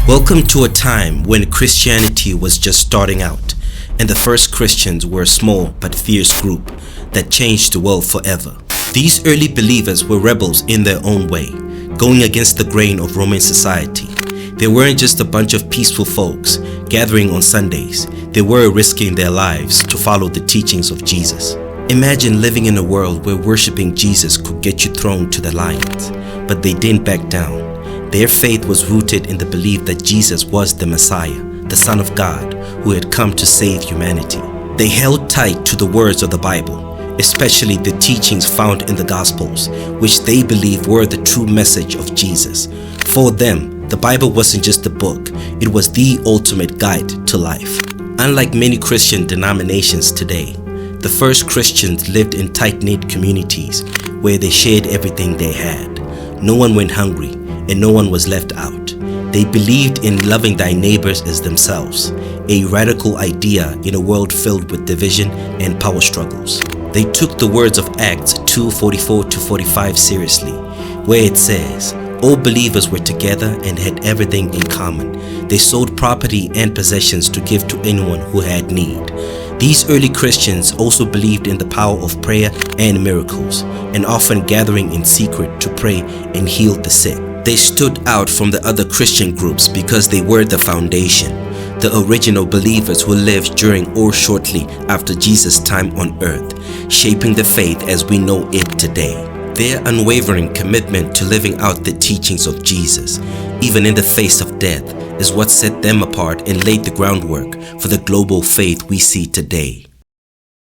Welcome to a time when Christianity was just starting out, and the first Christians were a small but fierce group that changed the world forever. These early believers were rebels in their own way, going against the grain of Roman society. They weren't just a bunch of peaceful folks gathering on Sundays. They were risking their lives to follow the teachings of Jesus. Imagine living in a world where worshiping Jesus could get you thrown to the lions, but they didn't back down. Their faith was rooted in the belief that Jesus was the Messiah, the Son of God, who had come to save humanity. They held tight to the words of the Bible, especially the teachings found in the Gospels, which they believed were the true message of Jesus. For them, the Bible wasn't just a book, it was the ultimate guide to life. Unlike many Christian denominations today, the first Christians lived in tight-knit communities where they shared everything they had. No one went hungry, and no one was left out. They believed in loving thy neighbors as themselves, a radical idea in a world filled with division and power struggles. They took the words of Acts 2:44-45 seriously, where it says, all believers were together and had everything in common. They sold property and possessions to give to anyone who had need. These early Christians also believed in the power of prayer and miracles, and often gathering in secret to pray and heal the sick. They stood out from the other Christian groups because they were the foundation, the original believers who lived during or shortly after Jesus' time on earth, shaping the faith as we know it today. Their unwavering commitment to living out the teachings of Jesus, even in the face of death, is what set them apart and laid the groundwork for the global faith we see today.